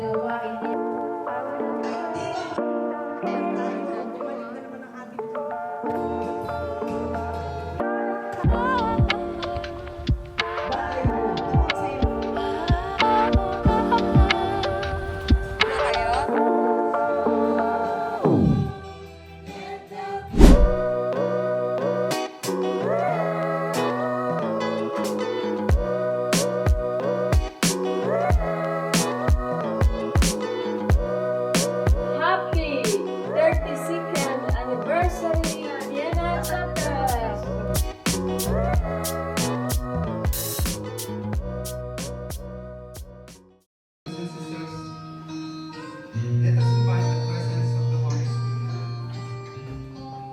gawain niya. Happy 32nd anniversary, Vienna Chapter! Let us invite the presence of the Holy Spirit.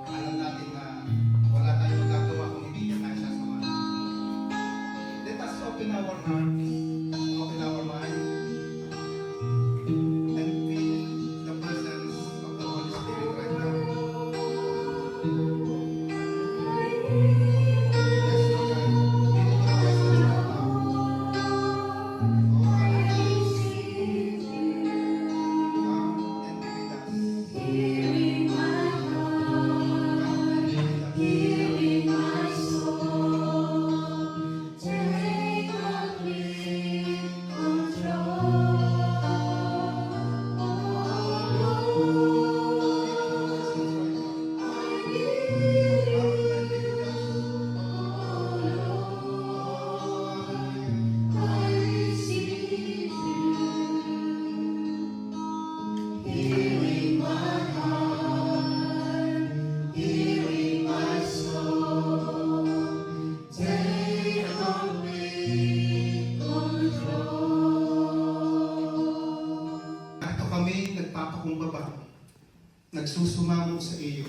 Alam natin na wala tayong magagawa kung hindi niya tayo sasamahan. Let us open our hearts, open our mind, and feel the presence of the Holy Spirit right now. Yes, Lord God, feel the presence right now. Oh, hallelujah. Come and be with us. Healing my heart, healing my soul, take complete control. I need you, I receive you. Healing my heart, healing my soul, take complete control. Narito kami nagpapakumbaba, nagsusumamo sa iyo.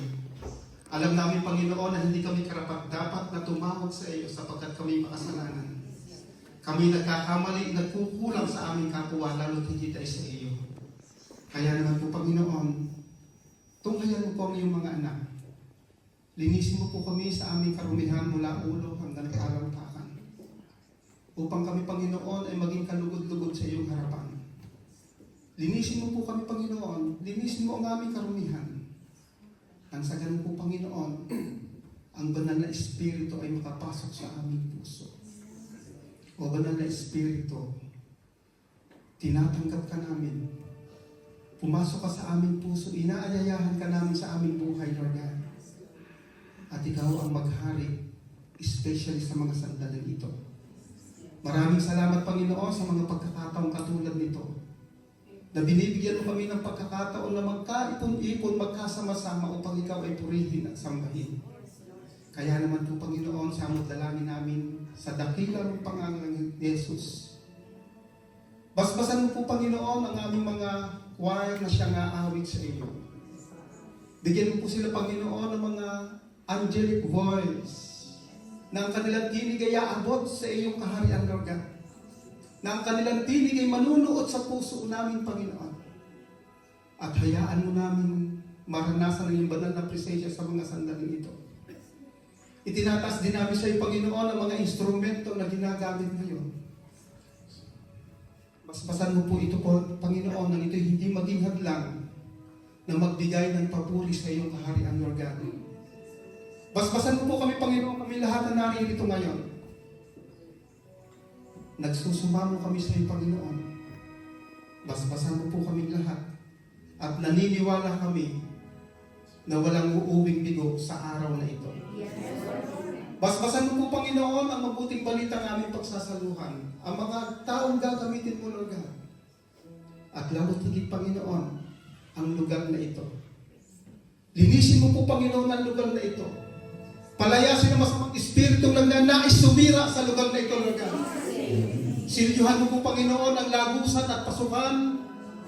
Alam namin, Panginoon, na hindi kami karapat-dapat na tumawag sa iyo sapagkat kami makasalanan. Kami nagkakamali, nagkukulang sa aming kapwa, lalo't higit ay sa iyo. Kaya naman po, Panginoon, tunghayan mo po ang iyong mga anak. Linisin mo po kami sa aming karumihan mula ulo hanggang kalampakan. Upang kami, Panginoon, ay maging kalugod-lugod sa iyong harapan. Linisin mo po kami, Panginoon. Linisin mo ang aming karumihan. Nang sa ganun po, Panginoon, ang banal na Espiritu ay makapasok sa aming puso. O banal na Espiritu, tinatanggap ka namin. Pumasok ka sa aming puso, inaayayahan ka namin sa aming buhay, Lord God. At ikaw ang maghari, especially sa mga sandaling ito. Maraming salamat, Panginoon, sa mga pagkakataong katulad nito. Na binibigyan mo kami ng pagkakataon na magkaipon-ipon, magkasama-sama upang ikaw ay purihin at sambahin. Kaya naman po, Panginoon, samot dalangin namin sa dakilang pangalan ni Jesus. Basbasan mo po, Panginoon, ang aming mga choir na siyang aawit sa iyo. Bigyan mo po sila, Panginoon, ng mga angelic voice na ang kanilang tinig ay aabot sa iyong kaharian, Lord God. Na ang kanilang tinig ay manunuot sa puso namin, Panginoon. At hayaan mo namin maranasan ang iyong banal na presensya sa mga sandaling ito. Itinatas din namin sa iyo, Panginoon, ang mga instrumento na ginagamit ngayon. Basbasan mo po ito, Panginoon, nang ito hindi maging hadlang na magbigay ng papuri sa iyong kaharian, Lord God. Basbasan mo po kami, Panginoon, kami lahat na naririto ngayon. Nagsusumamo kami sa iyo, Panginoon. Basbasan mo po kami lahat. At naniniwala kami na walang uuwing bigo sa araw na ito. Basbasan mo po, Panginoon, ang mabuting balita ng aming pagsasaluhan. Ang mga taong gagamitin mo, Lord God. At lalo't higit, Panginoon, ang lugar na ito. Linisin mo po, Panginoon, ang lugar na ito. Palayasin ang masamang espiritu ng nais sumira sa lugar na ito, Lord God. Silyuhan mo po, Panginoon, ang lagusan at pasukan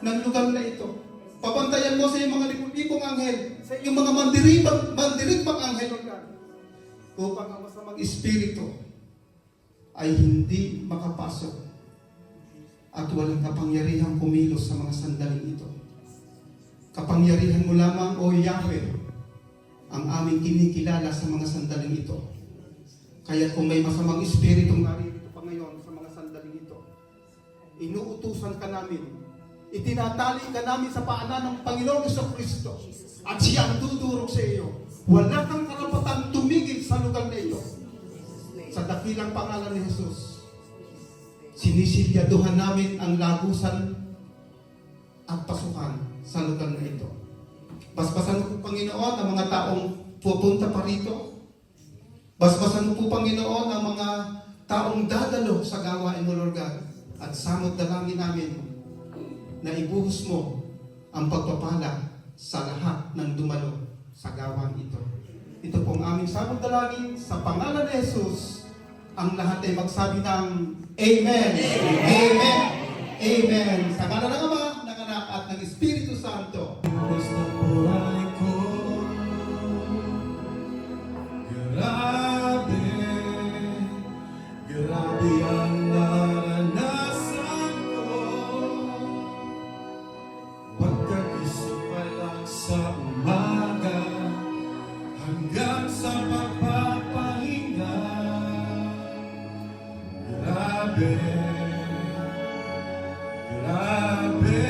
ng lugar na ito. Pabantayan mo sa iyong mga lipu-lipong anghel, sa iyong mga mandirigmang anghel, Lord God. Upang ang masamang espiritu ay hindi makapasok at walang kapangyarihang kumilos sa mga sandaling ito. Kapangyarihan mo lamang, O Yahweh, ang aming kinikilala sa mga sandaling ito. Kaya kung may masamang espiritong narito pa ngayon sa mga sandaling ito, inuutusan ka namin Itinatali ka namin sa paanan ng Panginoong Kristo at siya ang tudurog sa iyo. Wala kang karapatang tumigil sa lugar na ito. Sa dakilang pangalan ni Jesus, sinisilyaduhan namin ang lagusan at pasukan sa lugar na ito. Basbasan mo po, Panginoon, ang mga taong pupunta pa rito. Basbasan mo po, Panginoon, ang mga taong dadalo sa gawain mo, Lord God. At samot dalangin namin na ibuhos mo ang pagpapala sa lahat ng dumalo sa gawain ito. Ito pong aming samot dalangin sa pangalan ni Jesus. Ang lahat ay magsabi ng Amen. Amen. Amen. Sa ngalan ng Ama, ng Anak at ng Espiritu Santo. Basta buhay ko, grabe, grabe ang naranasan ko. Pagkagising pa lang sa umaga, hanggang sa pagpapahinga. Grabe, grabe,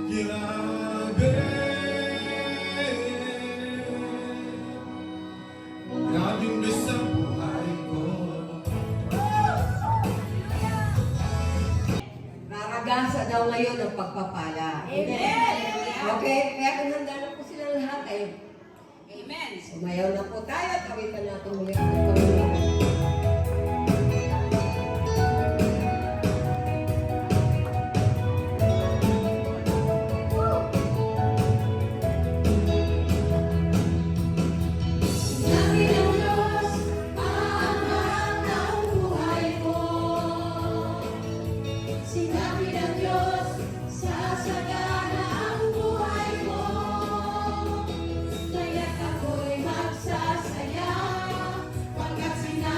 grabe. Grabing bes ang buhay ko. Raragasa daw ngayon ang pagpapala. Amen. Okay, kaya kung handa na po sila lahat ay Amen. sumayaw na po tayo at awitan natin muli ang Panginoon. Sinabi ng Diyos, aangat ang buhay ko. Sinabi ng Diyos, sasagana ang buhay ko. Kaya't ako'y magsasaya, pagkat sinabi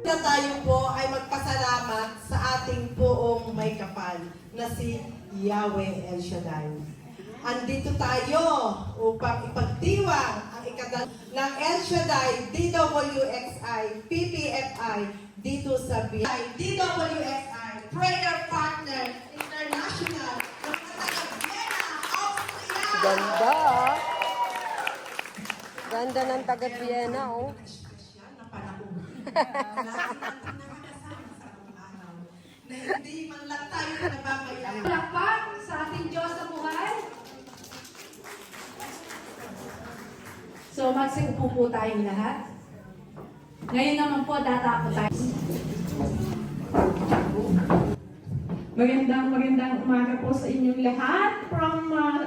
na tayo po ay magpasalamat sa ating poong may kapal na si Yahweh El Shaddai. Andito tayo upang ipagdiwang ang ikadal ng El Shaddai, DWXI, PPFI dito sa DWXI, Prayer Partners International ng taga-Vienna, Austria. Ganda, ah. Ganda ng taga-Vienna, oh. Espesyal na panahon. Nakakasama sa araw na hindi man lang tayo nababayaan. Palakpak sa ating Diyos sa buhay. So, magsiupo po tayong lahat. Ngayon naman po, tatako tayo. Magandang umaga po sa inyong lahat.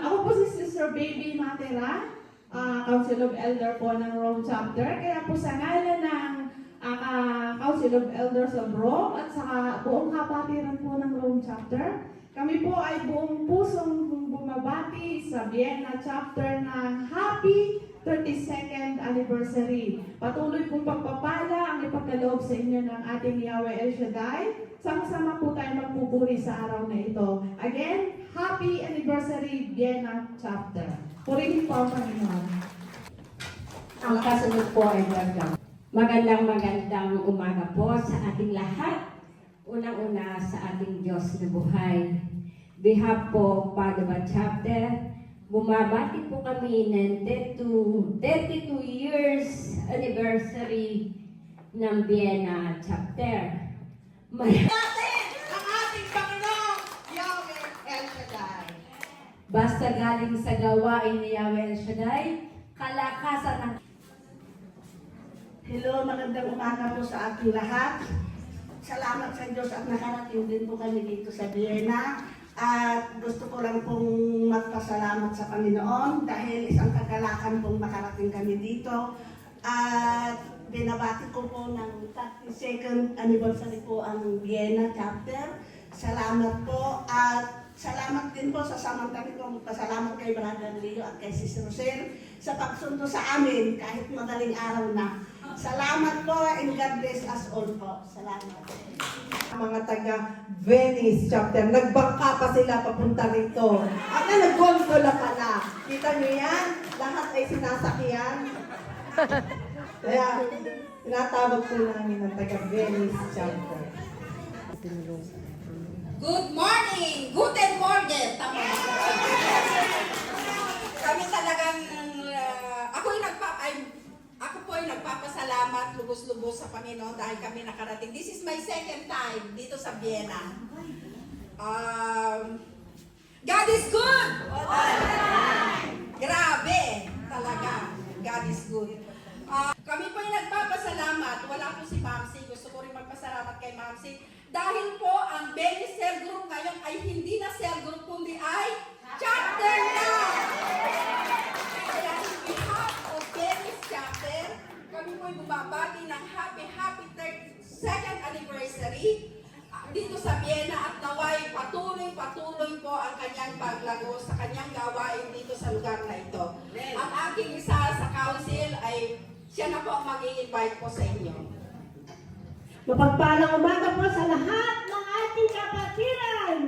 Ako po si Sister Baby Matera, Council of Elder po ng Rome Chapter. Kaya po sa ngalan ng Council of Elders of Rome at sa buong kapatiran po ng Rome Chapter, kami po ay buong pusong bumabati sa Vienna Chapter ng Happy 32nd Anniversary. Patuloy pong pagpapala ang ipagkaloob sa inyo ng ating Yahweh El Shaddai. Sama-sama po tayo magpupuri sa araw na ito. Again, Happy Anniversary Vienna Chapter. Purihin po ang Panginoon. Ang kasunod po ay welcome. Magandang umaga po sa ating lahat. Unang-una sa ating Diyos na buhay. Behalf po Padua Chapter, bumabati po kami ng 32 years anniversary ng Vienna Chapter. Natin ang ating Panginoong Yahweh El Shaddai. Basta galing sa gawain ni Yahweh El Shaddai, kalakasan ng Hello, magandang umaga po sa ating lahat. Salamat sa Diyos at nakarating din po kami dito sa Vienna. At gusto ko lang pong magpasalamat sa Panginoon dahil isang kagalakan pong makarating kami dito. At binabati ko po ng 32nd anniversary po ang Vienna Chapter. Salamat po at salamat din po sa samantali kong pasalamat kay Brother Leo at kay Sister Rosel sa pagsundo sa amin kahit madaling araw na. Salamat po and God bless us all po. Salamat. Mga taga Venice Chapter, nagbangka pa sila papunta rito. At na naggondola pa na. Kita niyo yan? Lahat ay sinasakyan. Kaya, tinatawag po namin ng taga Venice Chapter. Good morning! Guten Morgen! Tama ba? Kami talagang, ako po ay nagpapasalamat lubos-lubos sa Panginoon dahil kami nakarating. This is my second time dito sa Vienna. God is good! Grabe! Talaga. God is good. Kami po ay nagpapasalamat. Wala po si Mamsi. Gusto ko rin magpasalamat kay Mamsi. Dahil po ang Venice Cell Group ngayon ay hindi na cell group kundi ay chapter na! Kaya in behalf of Venice Chapter, kami po ay bumabati ng happy 32nd anniversary dito sa Vienna at naway patuloy po ang kanyang paglago sa kanyang gawain dito sa lugar na ito. Ang aking isa sa council ay siya na po ang mag-i-invite po sa inyo. Mapagpalang umaga po sa lahat ng ating kapatiran.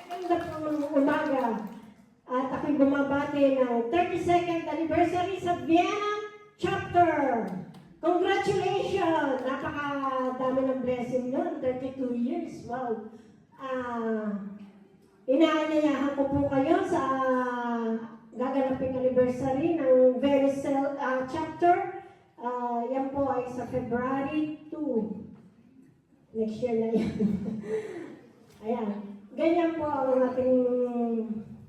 Magandang umaga. At ako'y bumabati ng 32nd anniversary sa Vienna Chapter. Congratulations! Napakadami ng blessing nun. 32 years. Wow. Inaanyayahan ko po kayo sa gaganaping anniversary ng Venice Chapter. Yan po ay sa February 2. Next year na yan. Ayan. Ganyan po ang ating...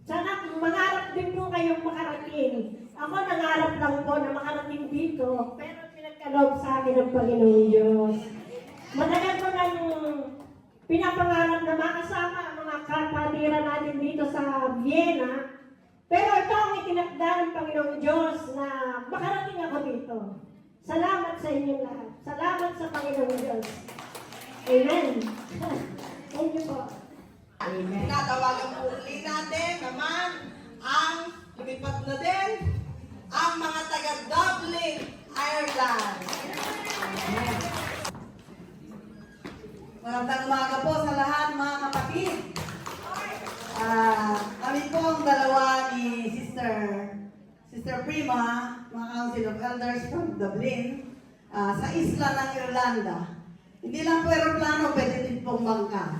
Sana mangarap din po kayong makarating. Ako nangarap lang po na makarating dito. Pero pinagkaloob sa akin ng Panginoong Diyos. Matagal ko nang pinapangarap na makasama ang mga kapatiran natin dito sa Vienna. Pero ito ang itinakda ng Panginoong Diyos na makarating ako dito. Salamat sa inyong lahat. Salamat sa Panginoong Diyos. Amen. Thank you po. Tinatawagan po uli natin naman ang lumipat na din ang mga taga Dublin, Ireland. Magandang umaga po sa lahat mga kapatid. Kami po ang dalawa ni Sister Prima, mga Council of Elders from Dublin, sa isla ng Irlanda. Hindi lang po aeroplano, pwede din pong bangka.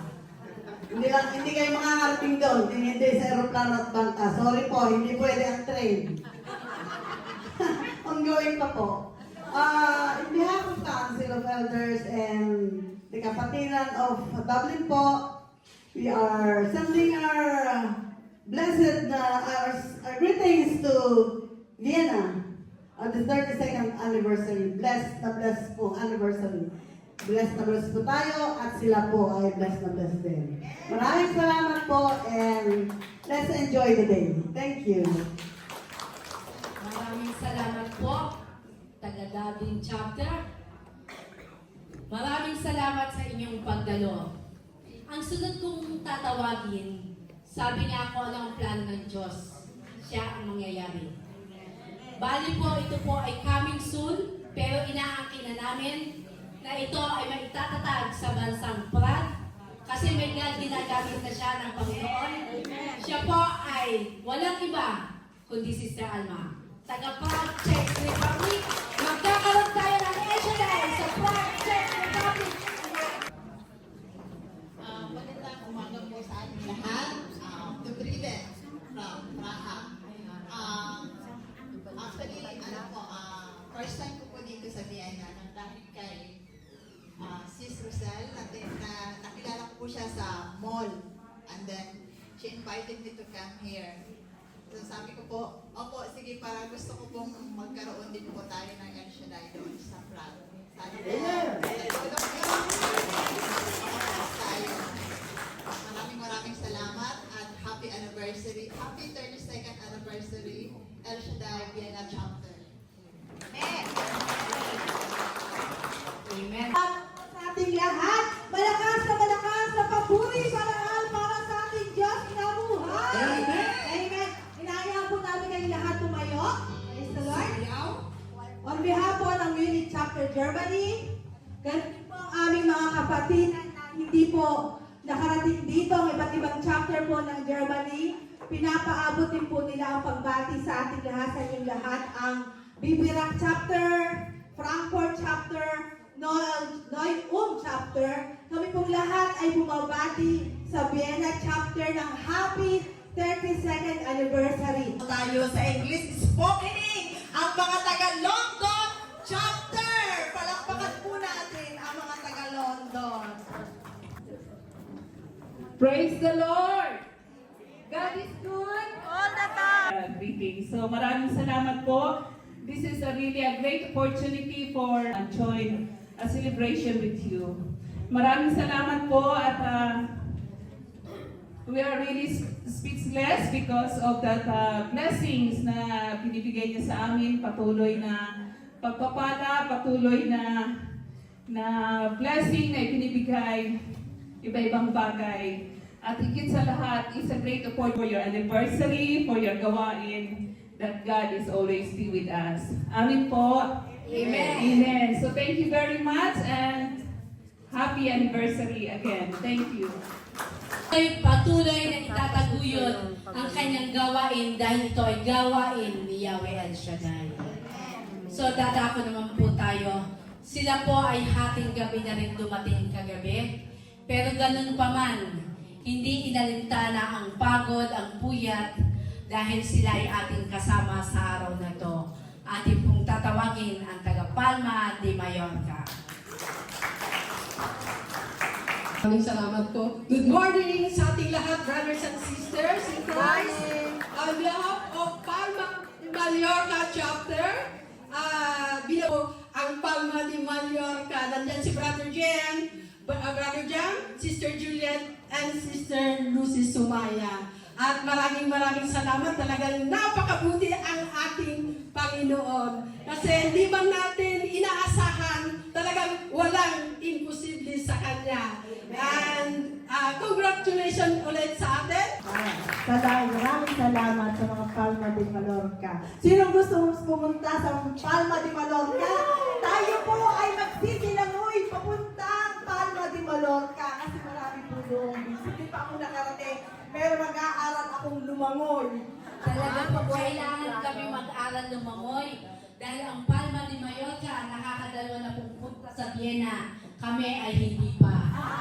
Hindi kayo makakarating doon, hindi sa aeroplano at bangka. Sorry po, hindi pwede ang train. Ongoing pa po. In behalf of Council of Elders and the Kapatiran of Dublin po, we are sending our blessed our greetings to Vienna on the 32nd anniversary. Blessed po anniversary. Blessed na blessed po tayo at sila po ay blessed na blessed din. Maraming salamat po and let's enjoy the day. Thank you. Maraming salamat po, taga-Dublin chapter. Maraming salamat sa inyong pagdalo. Ang sunod kong tatawagin, sabi niya ako ano ang plano ng Diyos. Siya ang mangyayari. Bali po, ito po ay coming soon, pero inaangkin na namin na ito ay maitatatag sa bansang Prague kasi may ginagamit na siya ng Panginoon. Siya po ay walang iba kundi Sister Alma. Taga-Prague, Czech Republic. Magkakaroon tayo ng Eshadai sa Prague, Czech Republic. Magandang umaga po sa ating lahat. Dobrý den from Praha. Actually, first time ko po dito sa Vienna nang dahil kay Sis Rosel. Nakilala ko po siya sa mall. And then, she invited me to come here. So sabi ko po, opo, sige, para gusto ko pong magkaroon din po tayo ng El Shaddai doon sa Prague. Sabi ko, tayo. Maraming salamat at happy anniversary. Happy 32nd anniversary El Shaddai Vienna Chapter. Amen. Sa ating lahat, malakas na papuri parangal para sa ating Diyos na buhay. Amen. Amen. Inaayaw po namin kayong lahat tumayo. Praise the Lord. On behalf po ng Munich Chapter Germany, ganun po ang aming mga kapatid na hindi po nakarating dito ang iba't ibang chapter po ng Germany. Pinapaabot din po nila ang pagbati sa ating lahat, sa inyong lahat, ang Bibirak Chapter, Frankfurt Chapter, Neu-Ulm Chapter. Kami pong lahat ay bumabati sa Vienna Chapter ng Happy 32nd Anniversary. Tayo sa English spokening ang mga taga-London Chapter. Palakpakan po natin ang mga taga-London. Praise the Lord! God is good all the time. Greetings. So maraming salamat po. This is really a great opportunity for join a celebration with you. Maraming salamat po at we are really speechless because of that blessings na binibigay niya sa amin, patuloy na pagpapala, patuloy na blessing na ibinibigay, iba-ibang bagay. At higit sa lahat, it's a great opportunity for your anniversary, for your gawain, that God is always be with us. Amin po. Amen. Amen. So thank you very much and happy anniversary again. Thank you. Ay patuloy na itataguyod ang kanyang gawain dahil ito ay gawain ni Yahweh El Shaddai. So dadako naman po tayo. Sila po ay hating gabi na rin dumating kagabi. Pero ganun pa man, hindi inalintana ang pagod, ang puyat, dahil sila ay ating kasama sa araw na ito. Ating pong tatawagin ang taga Palma de Mallorca. Maraming salamat po. Good morning sa ating lahat, brothers and sisters in Christ. On behalf of Palma de Mallorca Chapter, ang Palma de Mallorca, nandiyan si Brother Jan, Sister Juliet, and Sister Lucy Sumaya. At maraming salamat, talagang napakabuti ang ating Panginoon. Kasi hindi man natin inaasahan, talagang walang imposible sa Kanya. And congratulations ulit sa atin. Maraming salamat sa mga Palma de Mallorca. Sinong gusto pumunta sa Palma de Mallorca? Tayo po ay magsisinangoy papuntang Palma de Mallorca. lumangoy. Talaga po kailangan kami mag-aral lumangoy. Dahil ang Palma de Mallorca nakakadalawa na pupunta sa Vienna. Kami ay hindi pa.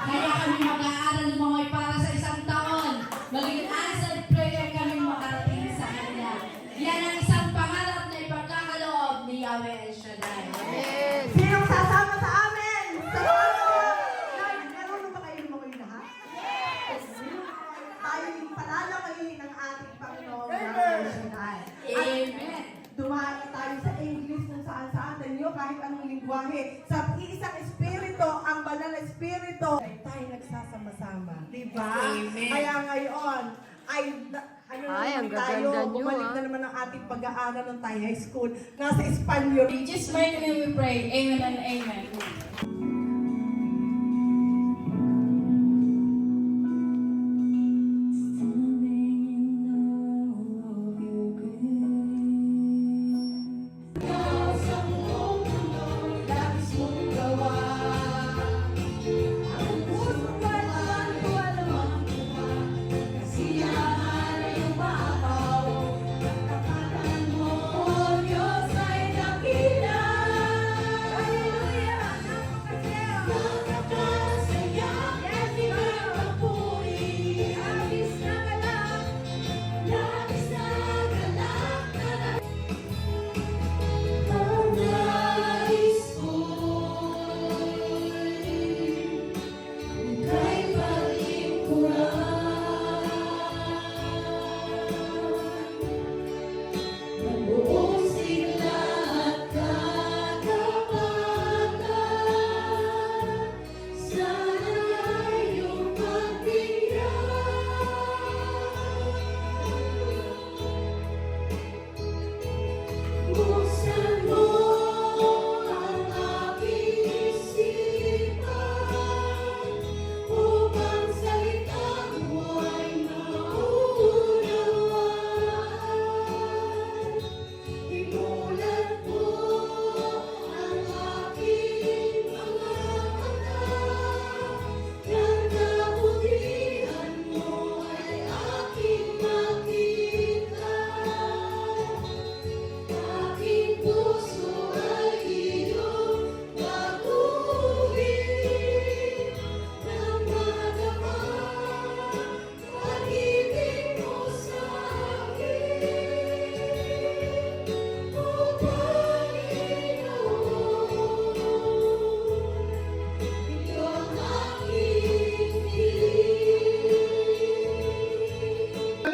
Kaya kami mag-aaral lumangoy para sa isang taon. Maging answered prayer kami makarating sa kanila. Yan ang isang pangarap na ipagkakaloob ni Yahweh El Shaddai. Sinong sasama sa amin? Sa Marunong ba kayo lumangoy lahat? Yes! Tayo'y panalakayin ng ating Panginoon ng Shaddai. Amen. Dumaan tayo sa English kung saan-saan ninyo, kahit anong lingwahe. Sa iisang espiritu, ang banal na espiritu, ay tayo nagsasama-sama. Diba? Amen. Kaya ngayon, ang tayo, bumalik na naman ang ating pag-aaral ng tayo high school. Nasa Espanyol. In Jesus' mighty name we pray. Amen and amen.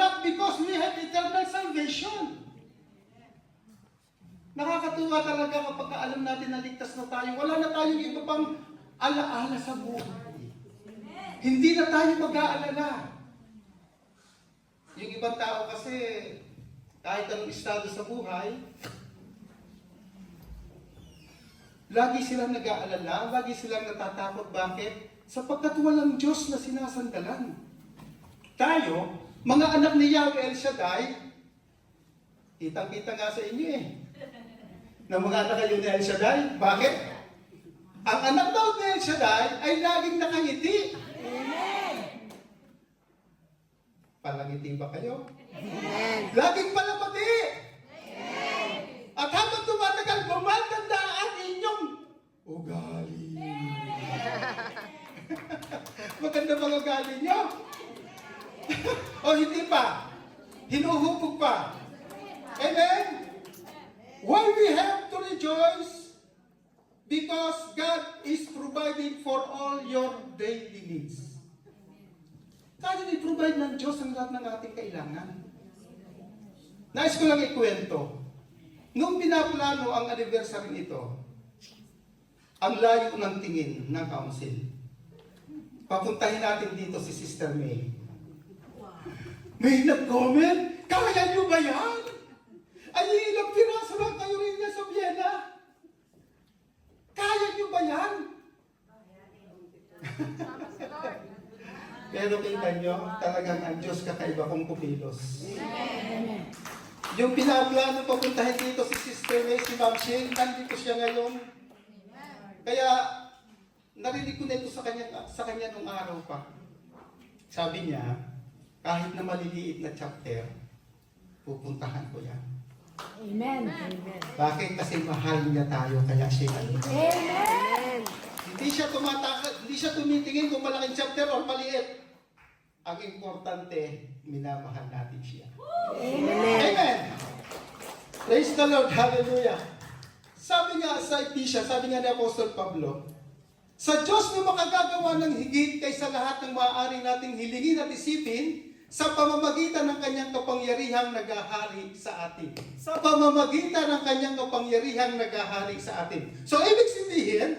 Not because we have eternal salvation. Nakakatuwa talaga kapag alam natin na ligtas na tayo. Wala na tayong iba pang alaala sa buhay. Hindi na tayo mag-aalala. Yung ibang tao kasi, kahit anong estado sa buhay, lagi silang nag-aalala, lagi silang natatakot. Bakit? Sapagkat walang Diyos na sinasandalan. Tayo, mga anak ni Yahweh El Shaddai, kitang-kita nga sa inyo na mga anak kayo ni El Shaddai. Bakit? Ang anak daw ni El Shaddai ay laging nakangiti. Amen! Palangiti ba kayo? Amen! Laging palapati! Amen! At habang tumatagal, gumaganda ang inyong ugali. Maganda bang ugali nyo? O hindi pa? Hinuhubog pa? Amen? Why we have to rejoice? Because God is providing for all your daily needs. Kaya i-provide ng Diyos ang lahat ng ating kailangan. Nais ko lang ikwento. Nung pinaplano ang anniversary nito, ang layo ng tingin ng council. Papuntahin natin dito si Sister May. May nag-comment, kaya nyo ba yan? Ay, ilang piraso lang kayo rin niya sa Vienna. Kaya nyo ba yan? Pero kita nyo, talagang ang Diyos kakaiba kong kumilos. Yung pinaplano papuntahin dito si Sister May, si Ma'am Shane, nandito siya ngayon. Kaya, narinig ko na ito sa kanya nung araw pa. Sabi niya, kahit na maliliit na chapter, pupuntahan ko yan. Amen. Bakit? Kasi mahal niya tayo, kaya siya nandito. Amen. Hindi siya tumitingin kung malaking chapter o maliit. Ang importante, minamahal natin siya. Amen. Praise the Lord. Hallelujah. Sabi nga sa Ephesians, sabi nga ni Apostol Pablo, sa Diyos na makagagawa ng higit kaysa lahat ng maaari nating hilingin at isipin sa pamamagitan ng kanyang kapangyarihang naghahari sa atin. Sa pamamagitan ng kanyang kapangyarihang naghahari sa atin. So, ibig sabihin,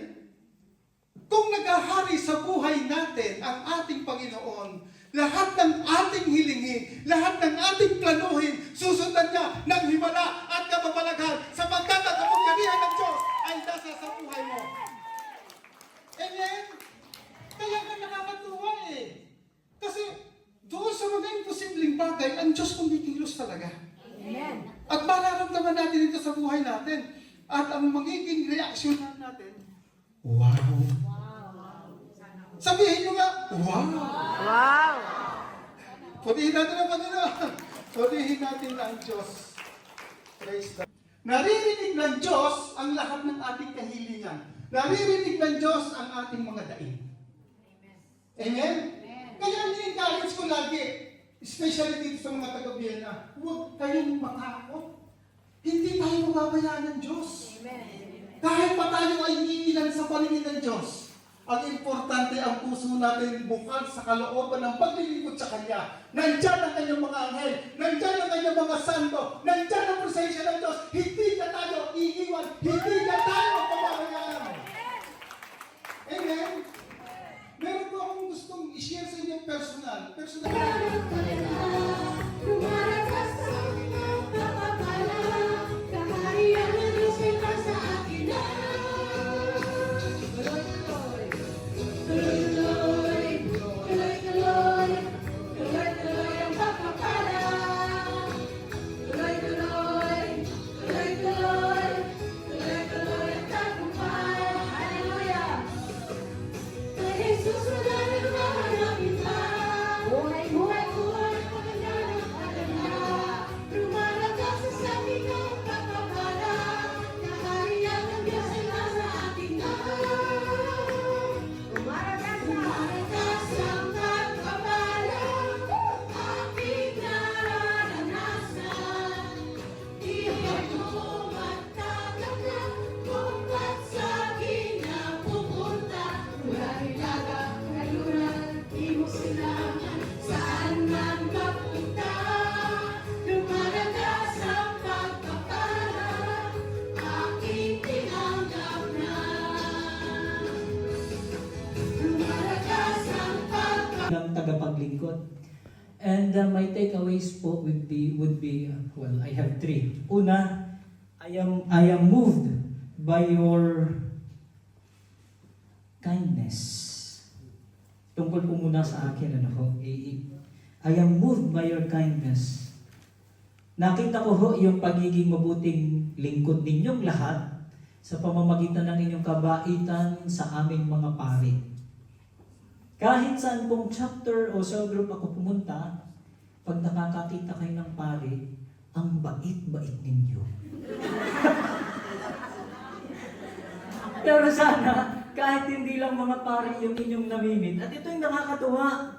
kung naghahari sa buhay natin ang ating Panginoon, lahat ng ating hilingin, lahat ng ating planuhin, susundan niya ng himala at kapabalaghan sapagkat ang kapangyarihan ng Diyos ay nasa sa buhay mo. Amen? Kaya ka nakakatuwa eh. Kasi doon sa mga imposibleng bagay, ang Diyos kumikilos talaga. Amen. At mararamdaman natin ito sa buhay natin. At ang magiging reaksyon natin, wow. Sabihin nyo nga, wow. Wow. Putihin natin ang Panginoon. Putihin natin ang Diyos. Praise God. Naririnig ng Diyos ang lahat ng ating kahilingan. Naririnig ng Diyos ang ating mga daing. Amen? Kaya ni-encourage ko lagi, especially dito sa mga taga-Vienna, huwag kayong matakot. Hindi tayo mababayaan ng Diyos. Kahit pa tayo ay iilan sa paningin ng Diyos, ang importante ang puso natin bukal sa kalooban ng paglilingkod sa Kanya. Nandyan ang kanyang mga anghel, nandyan ang kanyang mga santo, nandyan ang presensya ng Diyos. Hindi na tayo iiwan, hindi na tayo pababayaan. Amen? Meron po akong gustong i-share sa inyo personal. ng tagapaglingkod. And my takeaways po would be well, I have 3. Una, I am moved by your kindness. Tungkol po muna sa akin, I am moved by your kindness. Nakita ko ho yung pagiging mabuting lingkod ninyong lahat sa pamamagitan ng inyong kabaitan sa aming mga pari. Kahit saan pong chapter o cell group ako pumunta, pag nakakakita kayo ng pari, ang bait-bait ninyo. Pero sana, kahit hindi lang mga pari yung inyong namimit, at ito yung nakakatuwa.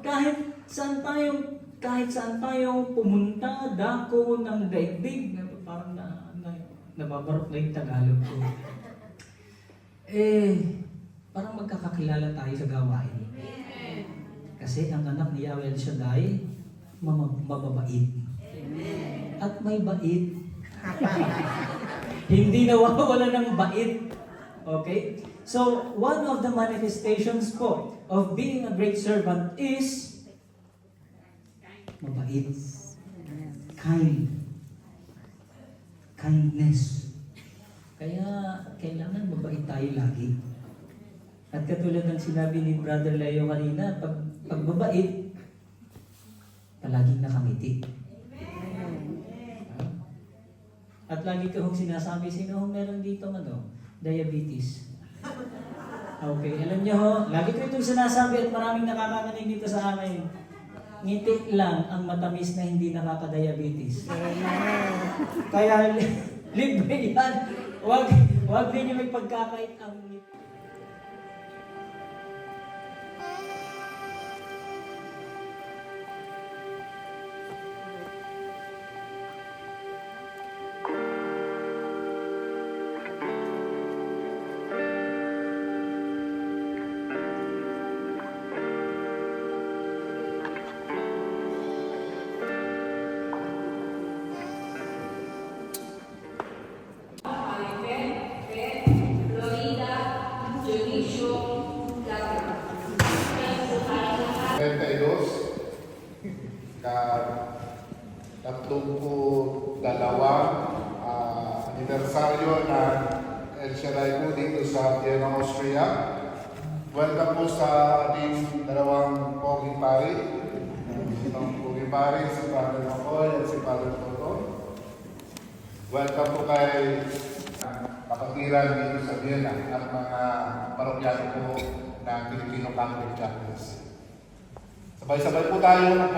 Kahit saan tayong pumunta, dako ng daigdig, parang nababarok na yung Tagalog ko. Parang magkakakilala tayo sa gawain. Kasi ang anak ni Yahweh El Shaddai, mababait. At may bait. Hindi nawawala ng bait. Okay? So, one of the manifestations po of being a great servant is mabait. Kindness. Kaya, kailangan mabait tayo lagi. At katulad ng sinabi ni Brother Leo kanina, pag mabait, palaging nakangiti. At lagi ko hong sinasabi, sino hong meron dito diabetes. Okay, alam niyo ho, lagi ko itong sinasabi at maraming nakakarinig dito sa akin. ngiti lang ang matamis na hindi nakaka-diabetes. Kaya libre yan. Wag din yung may pagkakait ang ngiti. anibersaryo ng El Shaddai po dito sa Vienna, Austria. Welcome po sa ating dalawang poging pari. Itong poging pari, si Father Makoy at si Father Toto. Welcome po kay kapatiran dito sa Vienna at mga parokyano po ng Filipino Catholic Chapters. Sabay-sabay po tayo ng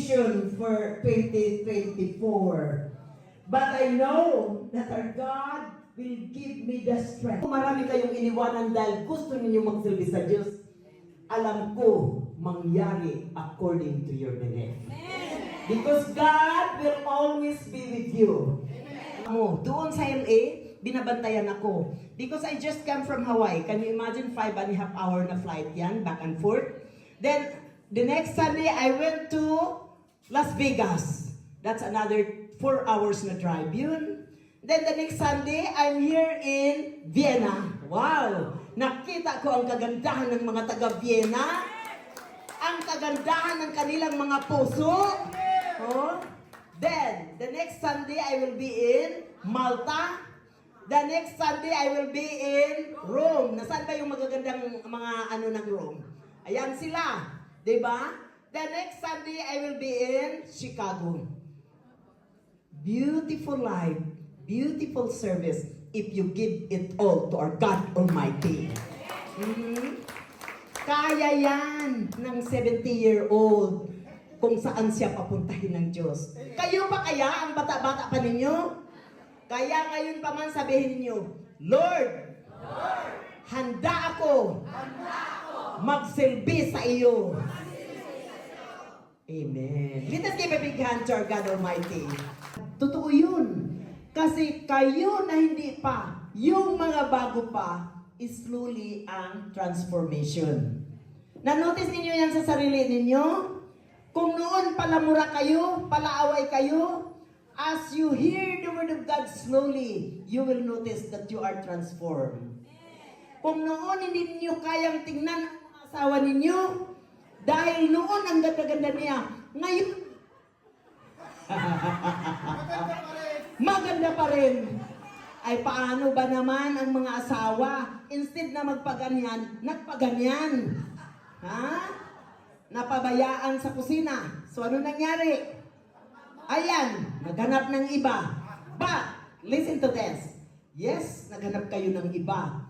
mission for 2024. But I know that our God will give me the strength. Kung marami kayong iniwanan dahil gusto ninyo magsilbi sa Diyos, alam ko mangyari according to your belief. Because God will always be with you. Doon sa LA, binabantayan ako. Because I just come from Hawaii. Can you imagine 5.5 hour na flight yan, back and forth? Then, the next Sunday, I went to Las Vegas. That's another 4 hours na drive yun. Then the next Sunday, I'm here in Vienna. Wow! Nakita ko ang kagandahan ng mga taga-Vienna. Ang kagandahan ng kanilang mga puso. Oh. Then, the next Sunday, I will be in Malta. The next Sunday, I will be in Rome. Nasaan ba yung magagandang mga ano ng Rome? Ayan sila. Diba? The next Sunday, I will be in Chicago. Beautiful life, beautiful service, if you give it all to our God Almighty. Kaya yan ng 70-year-old. kung saan siya papuntahin ng Diyos. Kayo ba kaya, ang bata-bata pa ninyo? Kaya ngayon pa man sabihin niyo, Lord, handa ako magsilbi sa iyo. Amen. Let us give a big hand to our God Almighty. Totoo yun. Kasi kayo na hindi pa, yung mga bago pa, is slowly ang transformation. Na-notice ninyo yan sa sarili ninyo? Kung noon palamura kayo, palaaway kayo, as you hear the word of God slowly, you will notice that you are transformed. Kung noon hindi ninyo kayang tingnan ang mga asawa ninyo, dahil noon ang ganda-ganda niya, ngayon, maganda pa rin. Ay paano ba naman ang mga asawa, instead na magpaganyan, nagpaganyan? Ha? Napabayaan sa kusina. So ano nangyari? Ayan, naghanap ng iba. But, listen to this. Yes, naghanap kayo ng iba.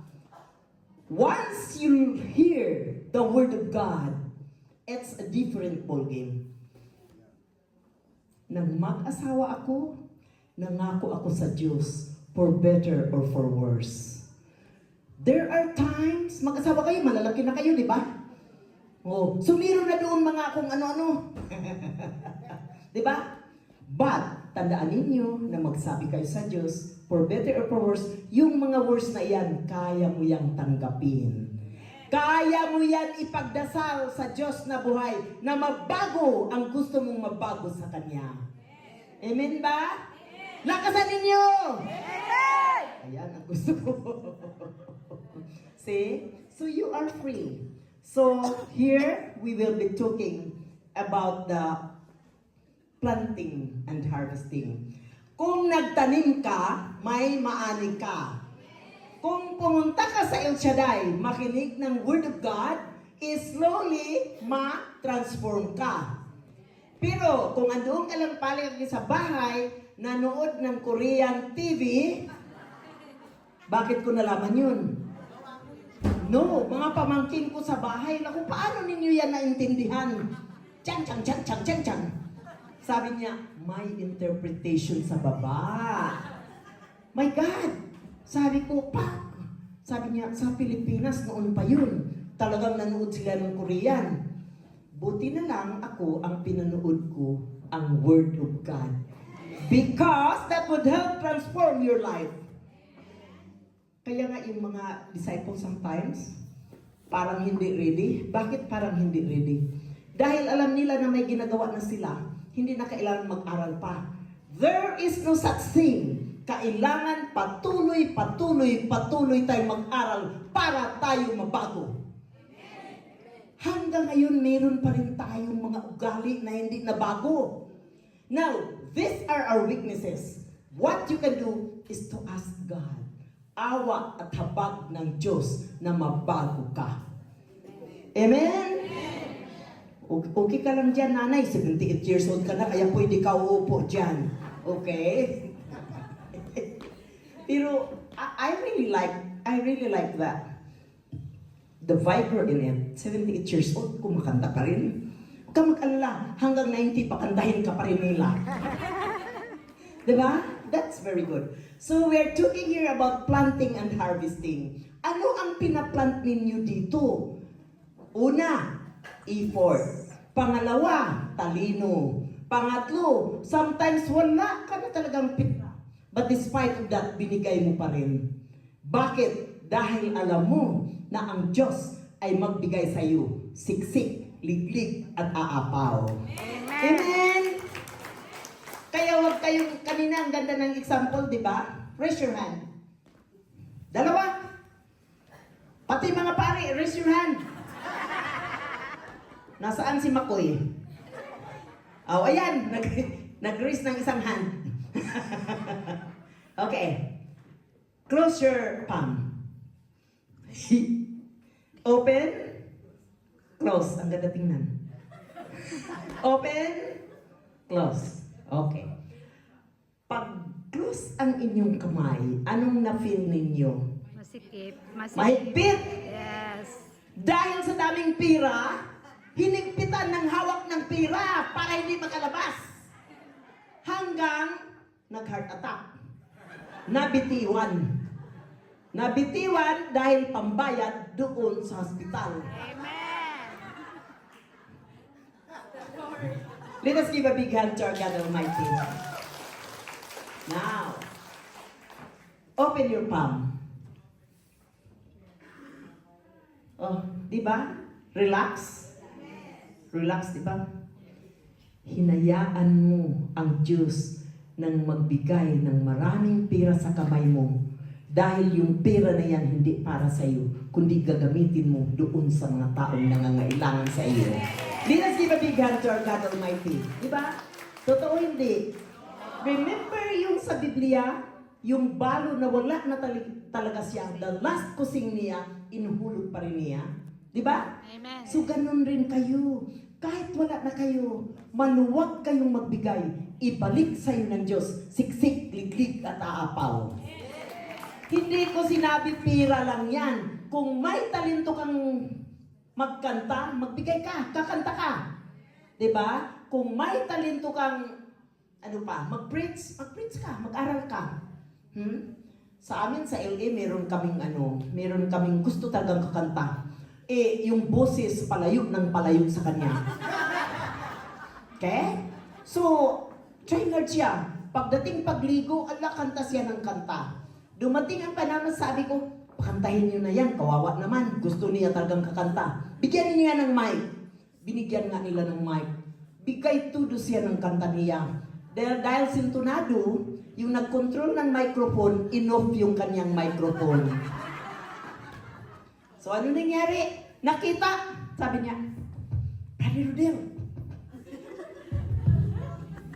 Once you hear the word of God, it's a different ballgame. Nang mag-asawa ako, nangako ako sa Diyos for better or for worse. There are times, mag-asawa kayo, malalaki na kayo, di ba? Oh, so meron na doon mga kung ano-ano. Di ba? But, tandaan ninyo na magsabi kayo sa Diyos, for better or for worse, yung mga worse na iyan, kaya mo yang tanggapin. Kaya mo yan ipagdasal sa Diyos na buhay na mabago ang gusto mong mabago sa Kanya. Amen ba? Lakasan ninyo! Ayan ang gusto ko. See? So you are free. So here we will be talking about the planting and harvesting. Kung nagtanim ka, may maani ka. Kung pumunta ka sa El Shaddai, makinig ng Word of God, slowly ma-transform ka. Pero kung andoon ka lang paligid sa bahay, nanood ng Korean TV, bakit ko nalaman yun? No, mga pamangkin ko sa bahay, naku, paano ninyo yan naintindihan? Chan, chan, chan, chan, chan, chan. Sabi niya, may interpretation sa baba. My God! Sabi ko, pa! Sabi niya, sa Pilipinas noon pa yun. Talagang nanood sila ng Korean. Buti na lang ako, ang pinanood ko, ang Word of God. Because that would help transform your life. Kaya nga yung mga disciples sometimes, parang hindi ready. Bakit parang hindi ready? Dahil alam nila na may ginagawa na sila, hindi na kailangan mag-aral pa. There is no such thing. Kailangan patuloy tayong mag-aral para tayo mabago. Hanggang ngayon, meron pa rin tayong mga ugali na hindi nabago. Now, these are our weaknesses. What you can do is to ask God, awa at habag ng Diyos na mabago ka. Amen? Okay ka lang dyan, nanay. 78 years old ka na, kaya pwede ka uupo dyan. Okay? Pero I really like that. The vigor in it. 78 years old, kumakanta ka rin. Huwag ka mag-alala, hanggang 90 pakantahin ka pa rin nila. Diba? That's very good. So we're talking here about planting and harvesting. Ano ang pinaplant ninyo dito? Una, effort. Pangalawa, talino. Pangatlo, sometimes wala ka na talagang pita. But despite of that, binigay mo pa rin. Bakit? Dahil alam mo na ang Diyos ay magbigay sa iyo siksik, liglig, at aapaw. Amen! Kaya wag kayong, kanina ang ganda ng example, di ba? Raise your hand. Dalawa. Pati mga pare, raise your hand. Nasaan si Makoy? Oh, ayan, nag-raise ng isang hand. Okay. Close your palm. Open. Close. Ang ganda tingnan. Open. Close. Okay. Pag close ang inyong kamay, anong na-feel ninyo? Masikip. Mahigpit. Yes. Dahil sa daming pira, hinigpitan ng hawak ng pera para hindi makalabas. Hanggang nag-heart attack. Nabitiwan. Nabitiwan dahil pambayad doon sa hospital. Let us give a big hand to our God Almighty. Now, open your palm. Oh, di ba? Relax. Relax, di ba? Hinayaan mo ang Diyos nang magbigay ng maraming pera sa kamay mo. Dahil yung pera na yan hindi para sa iyo, kundi gagamitin mo doon sa mga taong nangangailangan sa iyo. Let us give a big hand to our God Almighty. Di ba? Totoo hindi. Remember yung sa Biblia, yung balo na wala na talaga siya, the last kusing niya, inuhulog pa rin niya. Di ba? Amen. So ganun rin kayo. Kahit wala na kayo, maluwag kayong magbigay, ibalik sa iyo ng Diyos, siksik, liglig at aapaw. Hindi ko sinabi pira lang yan. Kung may talento kang magkanta, magbigay ka, kakanta ka. Diba? Kung may talento kang, mag-preach ka, mag-aral ka. Sa amin sa LA, meron kaming gusto talagang kakanta. Yung boses palayo ng palayo sa kanya. Okay? So, trainer siya. Pagdating pagligo, kanta siya ng kanta. Dumating ang panahon, sabi ko, pakantahin niyo na yan, kawawa naman. Gusto niya talagang kakanta. Bigyan niya ng mic. Binigyan nga nila ng mic. Bigay tudo siya ng kanta niya. Dahil sintonado, yung nag-control ng microphone, in-off yung kanyang microphone. So ano nangyari? Nakita, sabi niya, Brother Rodel.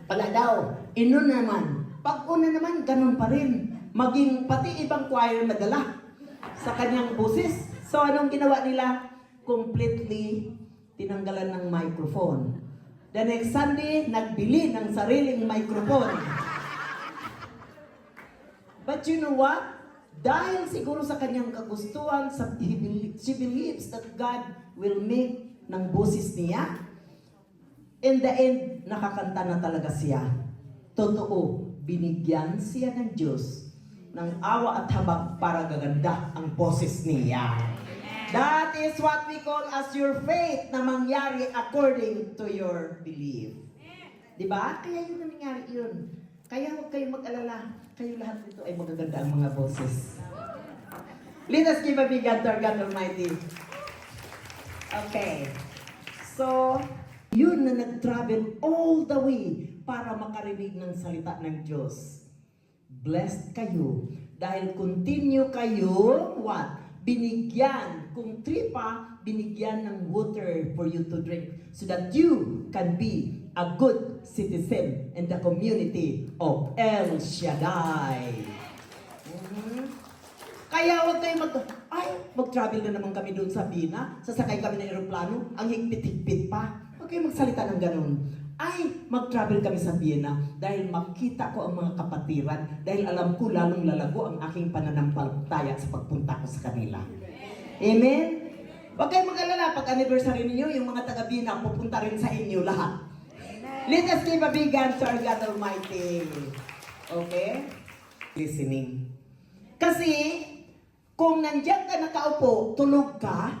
Pala daw, inon naman. Pag una naman, ganun pa rin. Maging pati ibang choir nadala sa kanyang boses. So anong ginawa nila? Completely tinanggalan ng microphone. The next Sunday, nagbili ng sariling microphone. But you know what? Dahil siguro sa kanyang kagustuhan, she believes that God will make ng boses niya. In the end, nakakanta na talaga siya. Totoo, binigyan siya ng Diyos ng awa at habag para gaganda ang boses niya. That is what we call as your faith na mangyari according to your belief. Diba? Kaya yun na nangyari yun. Kaya huwag kayong mag-alala. Kayo lahat dito ay magaganda ang mga boses. Let us give a big hand to our God Almighty. Okay. So, yun na nag-travel all the way para makarinig ng salita ng Diyos. Blessed kayo dahil continue kayo, what? Binigyan, kung tripa, binigyan ng water for you to drink so that you can be a good citizen in the community of El Shaddai. Kaya huwag kayo mag-travel na naman kami doon sa Bina, sasakay kami ng aeroplano, ang higpit-higpit pa. Huwag kayo magsalita ng ganun. Mag-travel kami sa Vienna dahil makita ko ang mga kapatiran, dahil alam ko lalong lalago ang aking pananampalataya sa pagpunta ko sa kanila. Amen? Huwag kayong mag-alala, pag anniversary ninyo, yung mga taga-Vienna, pupunta rin sa inyo lahat. Let us give a big hand to our God Almighty. Okay? Listening. Kasi, kung nandiyan ka nakaupo, tulog ka,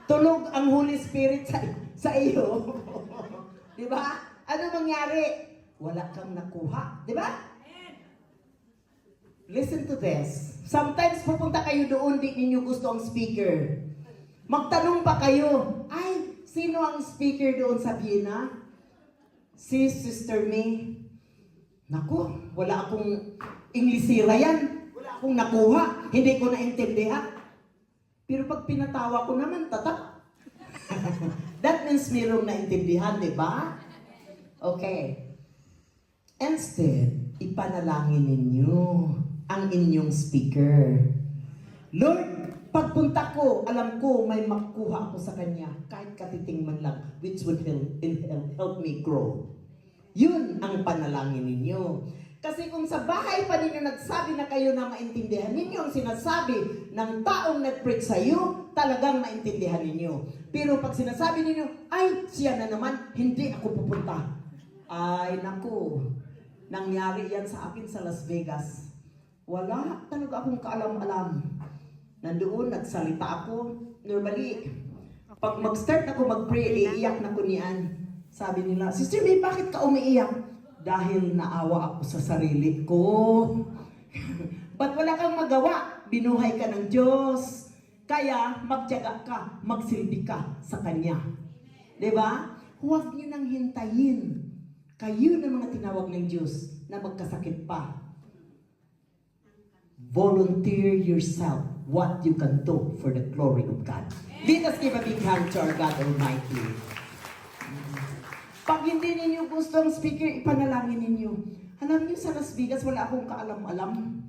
tulog ang Holy Spirit sa iyo. Diba? Ano mangyari? Wala kang nakuha. Diba? Listen to this. Sometimes pupunta kayo doon, di ninyo gusto ang speaker. Magtanong pa kayo, sino ang speaker doon sa Vienna? Si Sister May. Naku, wala akong Inglisira yan. Wala akong nakuha. Hindi ko naintindihan. Pero pag pinatawa ko naman, tatak. That means mayroong naintindihan, di ba? Okay. Instead, ipanalangin ninyo ang inyong speaker. Lord, pagpunta ko, alam ko may makuha ako sa Kanya, kahit katiting man lang, which would help me grow. Yun ang panalangin ninyo. Kasi kung sa bahay pa ninyo nagsabi na kayo na maintindihan ninyo ang sinasabi ng taong nag-preach sa iyo, talagang maintindihan ninyo. Pero pag sinasabi ninyo, ay, siya na naman, hindi ako pupunta. Ay, naku, nangyari yan sa akin sa Las Vegas. Wala talaga akong kaalam-alam. Nandoon, nagsalita ako. Normally, pag mag-start ako mag-pray, iiyak na ko niyan. Sabi nila, Sister May, bakit ka umiiyak? Dahil naawa ako sa sarili ko. Ba't wala kang magawa? Binuhay ka ng Diyos. Kaya magtiyaga ka, magsilbi ka sa Kanya. Diba? Huwag niyo nang hintayin. Kayo na mga tinawag ng Diyos na magkasakit pa. Volunteer yourself what you can do for the glory of God. Let us give a big hand to our God Almighty. Pag hindi ninyo gusto ang speaker, ipanalangin ninyo. Alam niyo, sa Las Vegas, wala akong kaalam-alam.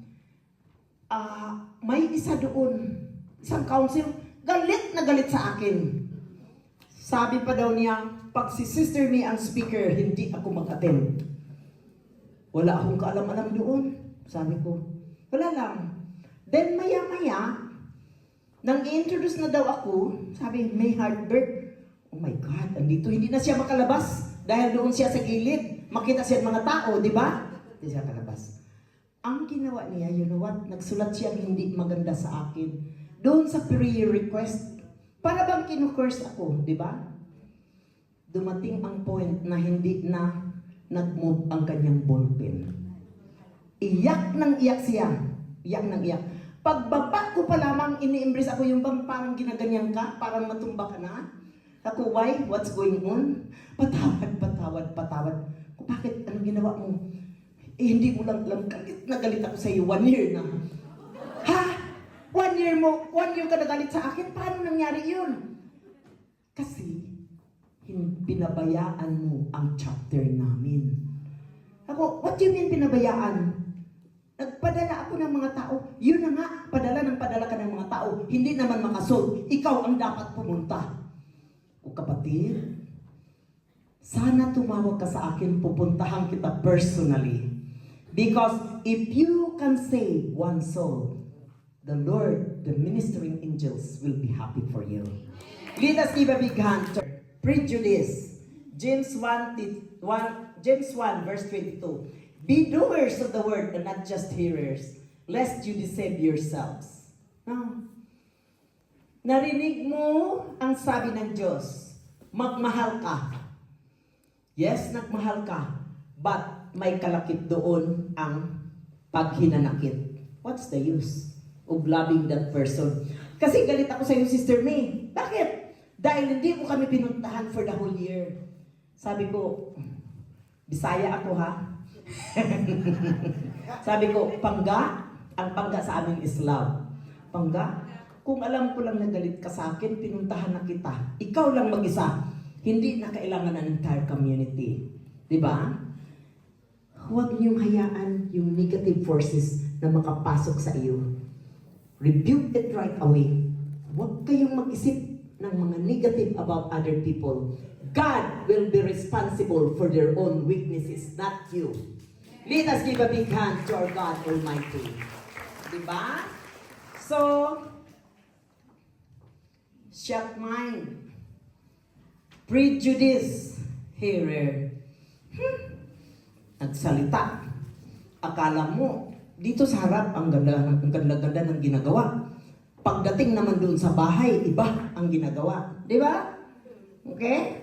May isa doon, isang council, galit na galit sa akin. Sabi pa daw niya, pag si Sister May ang speaker, hindi ako mag-attend. Wala akong kaalam-alam doon. Sabi ko, wala lang. Then maya-maya, nang i-introduce na daw ako, sabi, May Hartberg, oh my God, andito, hindi na siya makalabas dahil doon siya sa gilid. Makita siya ng mga tao, di ba? Hindi siya kalabas. Ang ginawa niya, you know what? Nagsulat siya hindi maganda sa akin. Doon sa prayer request, para bang kinukurs ako, di ba? Dumating ang point na hindi na nag-move ang kanyang ballpen. Iyak nang iyak siya. Iyak nang iyak. Pagbaba ko pa lamang, ini-embrace ako yung bang parang ginaganyan ka, parang matumba ka na. Ako, why? What's going on? Patawad. Bakit? Anong ginawa mo? Hindi mo lang alam, galit na galit ako sa iyo. 1 year na. Ha? 1 year mo? 1 year ka na galit sa akin? Paano nangyari yun? Kasi, pinabayaan mo ang chapter namin. Ako, what do you mean pinabayaan? Nagpadala ako ng mga tao. Yun na nga, padala ka ng mga tao. Hindi naman makasolve. Ikaw ang dapat pumunta. O kapatid, sana tumawag ka sa akin, pupuntahan kita personally. Because if you can save one soul, the Lord, the ministering angels will be happy for you. Let us give a big hand to prejudice. James 1 verse 22. Be doers of the word and not just hearers, lest you deceive yourselves. No. Narinig mo ang sabi ng Diyos, magmahal ka. Yes, nagmahal ka. But may kalakip doon ang paghinanakit. What's the use of loving that person? Kasi galit ako sa iyo, Sister May. Bakit? Dahil hindi mo kami pinuntahan for the whole year. Sabi ko, Bisaya ako ha. Sabi ko, Pangga, ang Pangga sa amin is love. Pangga, kung alam ko lang na galit ka sa akin, pinuntahan na kita. Ikaw lang mag-isa. Hindi na kailangan ng entire community. Diba? Huwag niyong hayaan yung negative forces na makapasok sa iyo. Rebuke it right away. Huwag kayong mag-isip ng mga negative about other people. God will be responsible for their own weaknesses, not you. Let us give a big hand to our God Almighty. Diba? So, shut mind. Prejudice. Hearer. Nagsalita. Akala mo, dito sa harap, ang ganda-ganda ng ginagawa. Pagdating naman doon sa bahay, iba ang ginagawa. Di ba? Okay?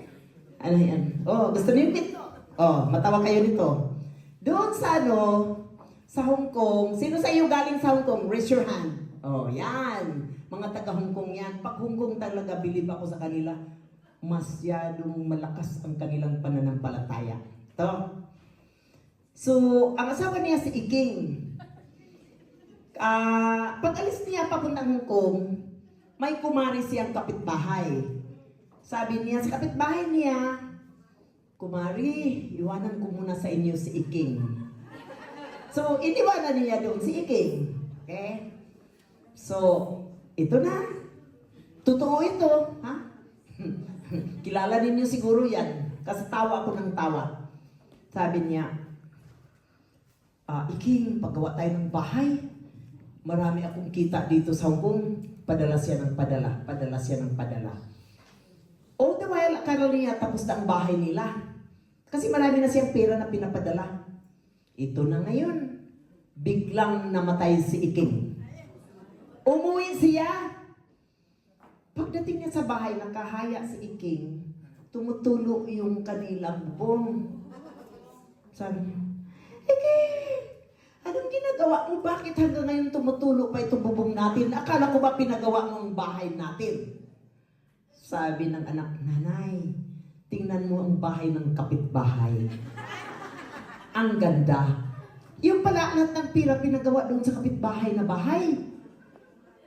Ano yan? Oh, gusto niyo ito? Oh, matawa kayo nito. Doon sa sa Hong Kong, sino sa iyo galing sa Hong Kong? Raise your hand. Oh, yan. Mga taga-Hong Kong yan. Pag Hong Kong talaga, believe ako sa kanila, masyadong malakas ang kanilang pananampalataya. Ito. So, ang asawa niya si Iking. Pag alis niya papuntang Hong Kong, may kumari siyang kapitbahay. Sabi niya sa kapitbahay niya, Kumari, iwanan ko muna sa inyo si Iking. So, iniwanan niya doon si Iking. Okay? So, ito na. Totoo ito. Ha? Kilala ninyo siguro yan. Kasi tawa ako ng tawa. Sabi niya, Iking, paggawa tayo ng bahay. Marami akong kita dito sa Hong Kong. Padala siya ng padala. Padala siya ng padala. All the while, akala niya tapos na ang bahay nila. Kasi marami na siyang pera na pinapadala. Ito na ngayon. Biglang namatay si Iking. Umuwi siya. Pagdating niya sa bahay, nakahaya si Iking. Tumutulo yung kanilang bubong. Sabi niya, Iking, anong ginagawa mo? Bakit hanggang ngayon tumutulo pa itong bubong natin? Akala ko ba pinagawa mo ang bahay natin? Sabi ng anak, Nanay, tingnan mo ang bahay ng kapitbahay. Ang ganda. Yung pala lahat ng pira pinagawa doon sa kapitbahay na bahay.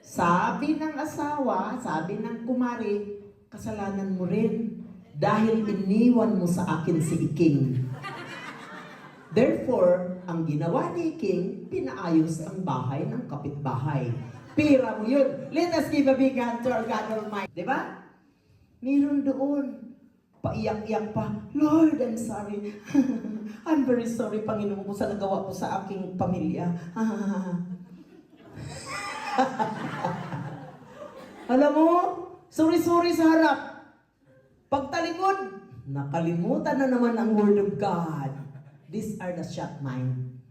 Sabi ng asawa, sabi ng kumari, kasalanan mo rin dahil iniwan mo sa akin si Iking. Therefore, ang ginawa ni Iking, pinaayos ang bahay ng kapitbahay. Pira mo yun. Let us give a big hand to our God Almighty. Diba? Meron doon. Paiyak-iyak pa, Lord, I'm sorry. I'm very sorry, Panginoon ko, sa nagawa ko sa aking pamilya. Alam mo, sorry sa harap. Pagtalikod, nakalimutan na naman ang Word of God. These are the short mind.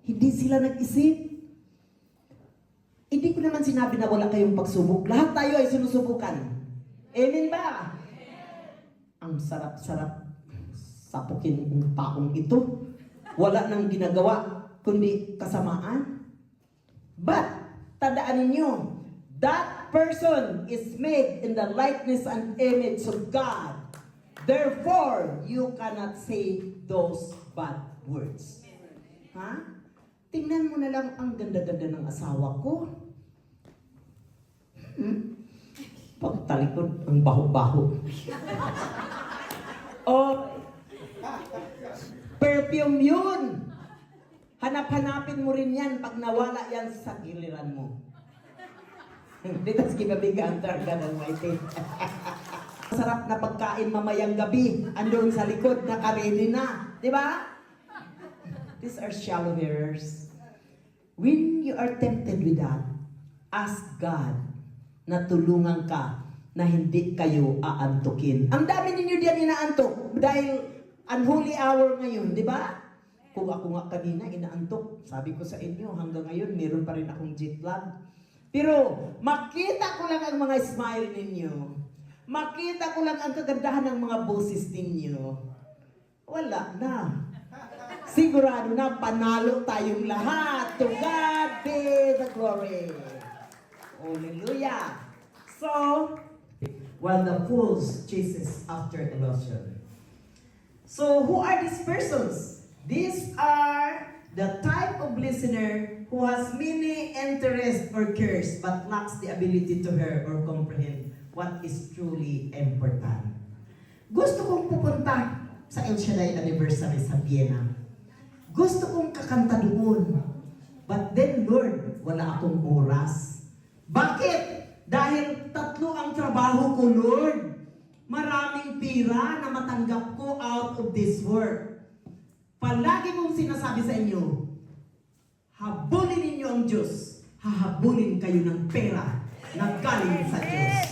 Hindi sila nag-isip. Hindi ko naman sinabi na wala kayong pagsubok. Lahat tayo ay sinusubukan. Amen ba? Ang sarap-sarap sapukin ang taong ito. Wala nang ginagawa, kundi kasamaan. But, tandaan ninyo, that person is made in the likeness and image of God. Therefore, you cannot say those bad words. Ha? Tingnan mo na lang ang ganda-ganda ng asawa ko. Pagtalikod, ang baho-baho. Perfume yun. Hanap-hanapin mo rin yan pag nawala yan sa giliran mo. Let us give a big hand to our God Almighty. Masarap na pagkain mamayang gabi. Andun sa likod, nakaredy na. Diba? These are shallow errors. When you are tempted with that, ask God na tulungan ka na hindi kayo aantukin. Ang dami ninyo diyan inaantok dahil unholy hour ngayon, di ba? Kung ako nga kanina inaantok, sabi ko sa inyo, hanggang ngayon meron pa rin akong jet lag. Pero makita ko lang ang mga smile ninyo. Makita ko lang ang kagandahan ng mga boses ninyo. Wala na. Sigurado na panalo tayong lahat. To God be the glory. Hallelujah. So, while the fools chases after illusion. So, who are these persons? These are the type of listener who has many interests or cares but lacks the ability to hear or comprehend what is truly important. Gusto kong pupunta sa El Shaddai anniversary sa Vienna. Gusto kong kakanta doon. But then, Lord, wala akong oras. Bakit? Dahil 3 ang trabaho ko, Lord. Maraming pira na matanggap ko out of this work. Palagi kong sinasabi sa inyo, habulin ninyo ang Diyos. Hahabulin kayo ng pera na galing sa Diyos.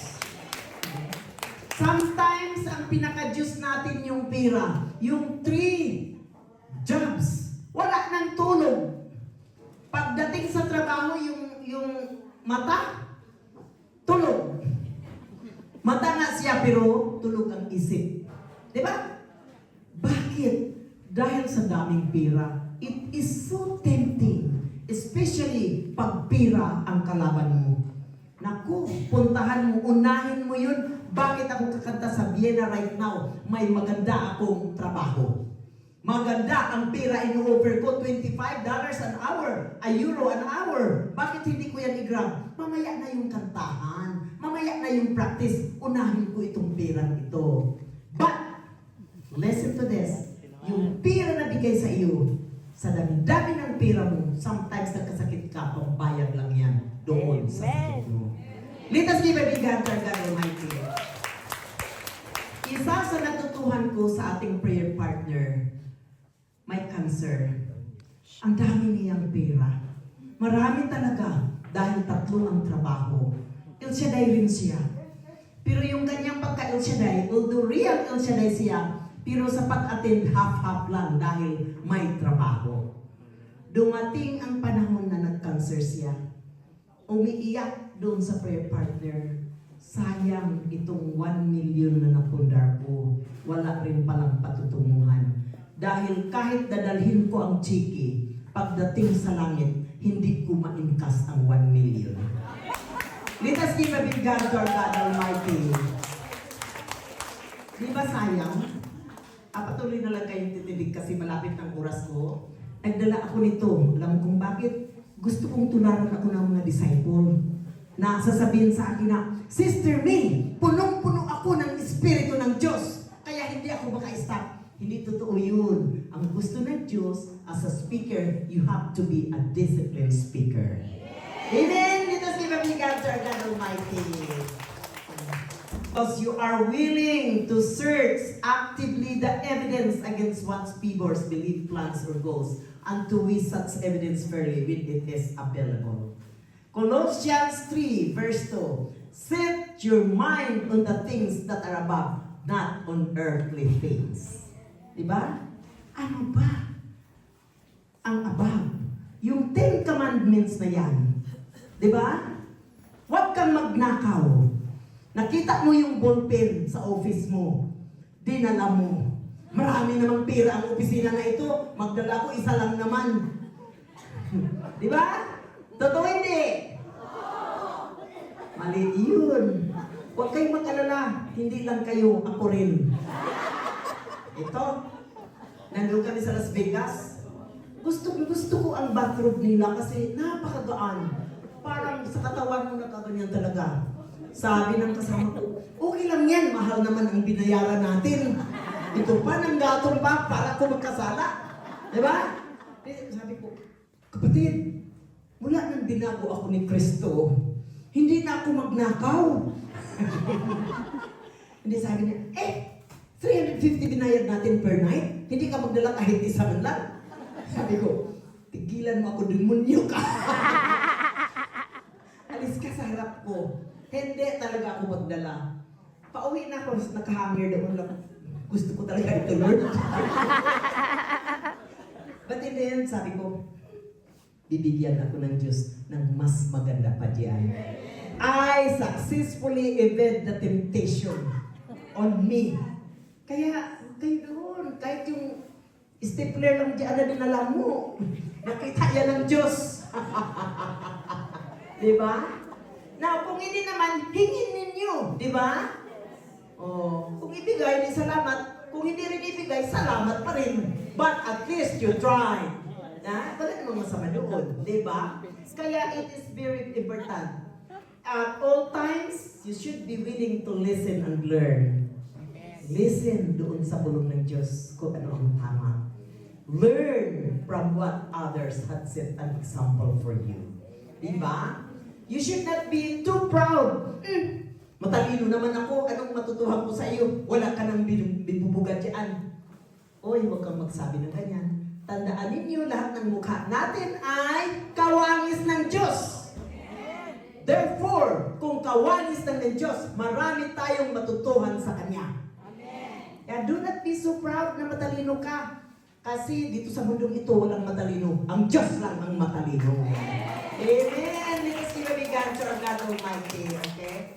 Sometimes, ang pinaka-Diyos natin yung pera. Yung 3 jobs. Wala nang tulog. Pagdating sa trabaho, yung mata, tulog. Mata nga siya pero tulog ang isip. Diba? Bakit? Dahil sa daming pira. It is so tempting. Especially pag pira ang kalaban mo. Naku, puntahan mo, unahin mo yun. Bakit ako kakanta sa Vienna right now? May maganda akong trabaho. Maganda ang pira ino-offer ko, $25 an hour, €1 an hour. Bakit hindi ko yan i-grab? Mamaya na yung kantahan, mamaya na yung practice, unahin ko itong pirang ito. But, listen to this, yung pira na bigay sa iyo, sa dami-dami ng pira mo, sometimes nagkasakit ka, pambayad lang yan doon sa sakit mo. Let us give a big hand to God Almighty. Isa sa natutuhan ko sa ating prayer partner, may cancer. Ang dami niyang pera. Marami talaga dahil 3 ang trabaho. El Shaddai rin siya. Pero yung kanyang pagka-El Shaddai, although real El Shaddai siya, pero sa pag-attend half-half lang dahil may trabaho. Dumating ang panahon na nag-cancer siya. Umiiyak doon sa prayer partner. Sayang itong 1 million na napundar ko. Wala rin palang patutunguhan. Dahil kahit dadalhin ko ang chiki, pagdating sa langit, hindi ko ma-incas ang 1 million. Let us give a big God to our God Almighty. Di ba sayang? Patuloy na lang kayong titilig kasi malapit ang oras ko. Nagdala ako nito. Alam mo kung bakit? Gusto kong tularan ako ng mga disciple na sasabihin sa akin na, Sister May, punong-puno ako ng Espiritu ng Diyos. Kaya hindi ako maka-stop. Hindi totoo yun. Ang gusto ng Diyos, as a speaker, you have to be a disciplined speaker. Amen! Let us give a big hand to our God Almighty. Because you are willing to search actively the evidence against what people's belief, plans, or goals, and to weigh such evidence fairly when it is available. Colossians 3, verse 2. Set your mind on the things that are above, not on earthly things. Diba? Ano ba ang above? Yung 10 commandments na yan. Diba? Huwag kang magnakaw. Nakita mo yung ballpen sa office mo. Dinala mo. Marami namang pera ang opisina na ito. Magdala ko, isa lang naman. Diba? Totoo hindi? Mali yun. Huwag kayong mag-alala. Hindi lang kayo, ako rin. Ito, nandun kami sa Las Vegas. Gusto ko ang bathrobe nila kasi napakagaan. Parang sa katawan mo nakaganyan talaga. Sabi ng kasama ko, okay lang yan, mahal naman ang binayaran natin. Ito pa, ng gatong pa, para ko magkasala. Diba? Sabi ko, kapatid, mula nang binago ako ni Kristo, hindi na ako magnakaw. Hindi sabi niya, 350 binayad natin per night, hindi ka magdala kahit isa man lang. Sabi ko, tigilan mo ako, demonyo ka. Alis ka sa harap ko. Hindi talaga ako magdala. Pauwi na ako, nakahanger doon lang. Gusto ko talaga ito, Lord. But in the end, sabi ko, bibigyan ako ng Diyos ng mas maganda pa diyan. I successfully evade the temptation on me. Kaya, kayo doon, kahit yung stapler lang diyan na dinala mo, nakita yan ng Diyos. Diba? Now, kung hindi naman, hingin ninyo. Diba? Oh, kung ibigay, di salamat. Kung hindi rin ibigay, salamat pa rin. But at least you try. Wala namang masama doon. Diba? Kaya it is very important. At all times, you should be willing to listen and learn. Listen doon sa bulong ng Diyos kung ano ang tama. Learn from what others had set an example for you. Diba? You should not be too proud. Matalino naman ako, anong matutuhan ko sa iyo? Wala ka nang bibubugat dyan. Oy, huwag kang magsabi ng ganyan. Tandaan ninyo, lahat ng mukha natin ay kawangis ng Diyos. Therefore, kung kawangis ng Diyos, marami tayong matutuhan sa Kanya. Kaya do not be so proud na matalino ka. Kasi dito sa mundong ito, walang matalino. Ang Diyos lang ang matalino. Amen. Let's give a big hand to our God Almighty. Okay?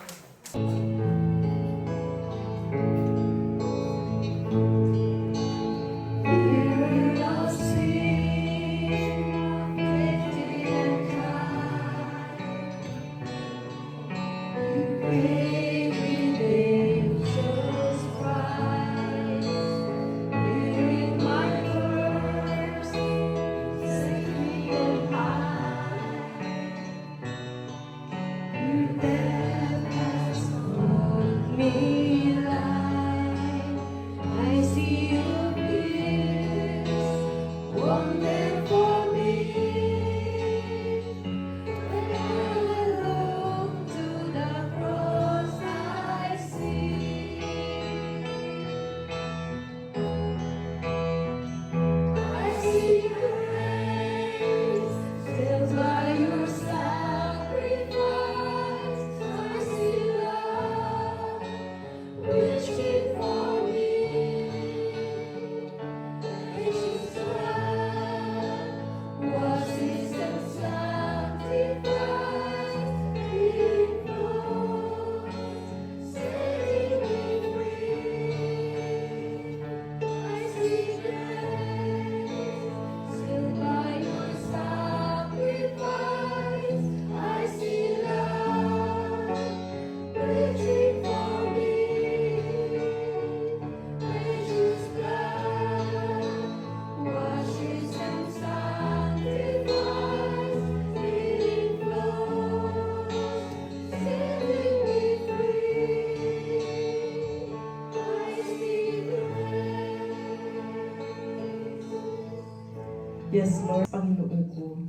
Yes, Lord, Panginoon ko,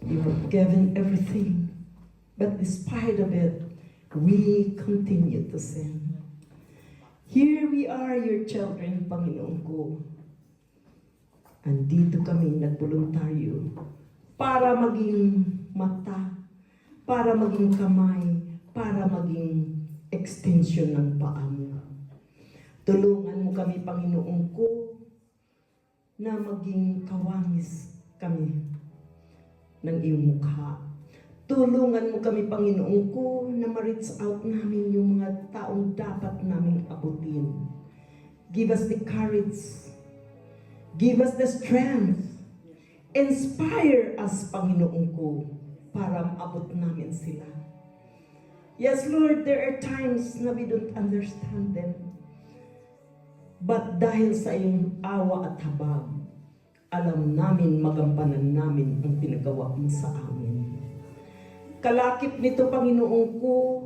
you have given everything. But despite of it, we continue to sin. Here we are, your children, Panginoon ko. Andito kami nagboluntaryo para maging mata, para maging kamay, para maging extension ng paa mo. Tulungan mo kami, Panginoon ko, na maging kawangis kami ng iyong mukha. Tulungan mo kami, Panginoon ko, na ma-reach out namin yung mga taong dapat naming abutin. Give us the courage. Give us the strength. Inspire us, Panginoon ko, para maabot namin sila. Yes, Lord, there are times na we don't understand them. But dahil sa iyong awa at habag, alam namin, magampanan namin ang pinagawa mo sa amin. Kalakip nito, Panginoon ko,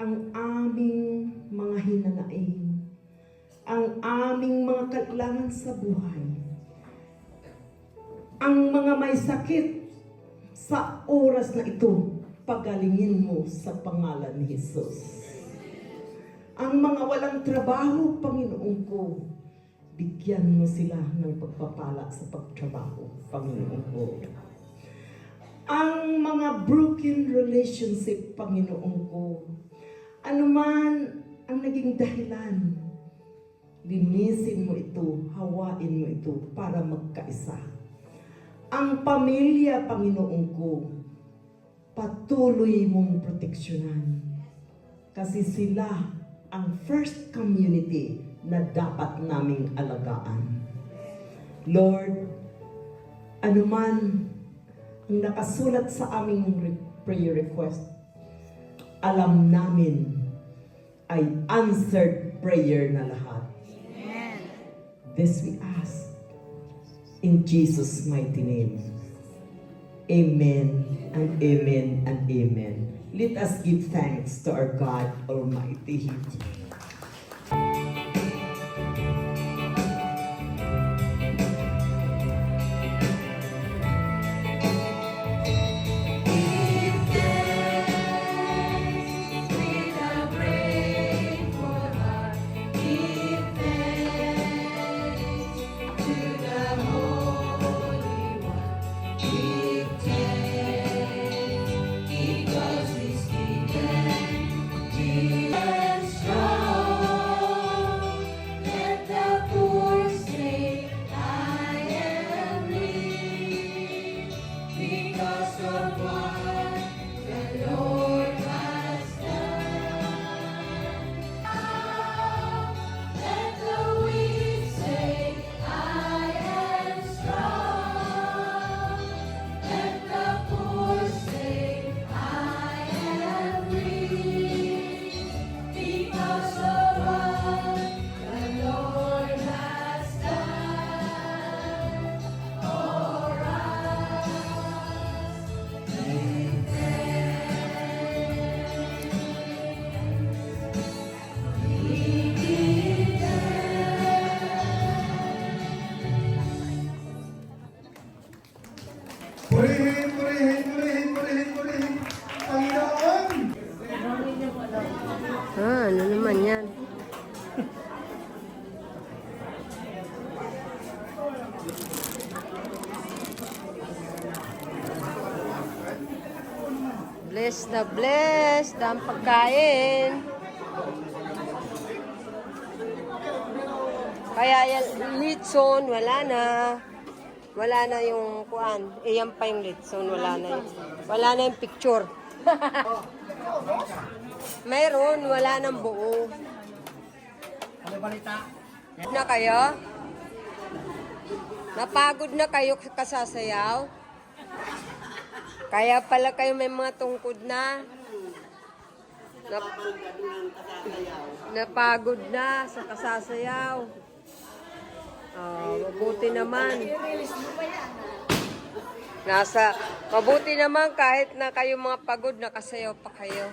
ang aming mga hinanaing, ang aming mga kailangan sa buhay, ang mga may sakit sa oras na ito, pagalingin mo sa pangalan ni Jesus. Ang mga walang trabaho, Panginoon ko, bigyan mo sila ng pagpapala sa pagtrabaho, Panginoon ko. Ang mga broken relationship, Panginoon ko, anuman ang naging dahilan, linisin mo ito, hawain mo ito para magkaisa. Ang pamilya, Panginoon ko, patuloy mong proteksyonan. Kasi sila ang first community na dapat naming alagaan. Lord, anuman ang nakasulat sa aming prayer request, alam namin ay answered prayer na lahat. Amen. This we ask in Jesus' mighty name. Amen and amen and amen. Let us give thanks to our God Almighty. Purihin, purihin, purihin, purihin, purihin. Panginoon! Ano naman yan? Blessed ang pagkain. Kaya yan, litson, wala na. Wala na yung kuan. Yan pa yung litson, wala na yung picture. Mayroon, wala nang buo. Na kayo? Napagod na kayo kasasayaw? Kaya pala kayo may mga tungkod na. Napagod na sa kasasayaw. Mabuti naman. Mabuti naman kahit na kayo mga pagod, nakasayaw pa kayo.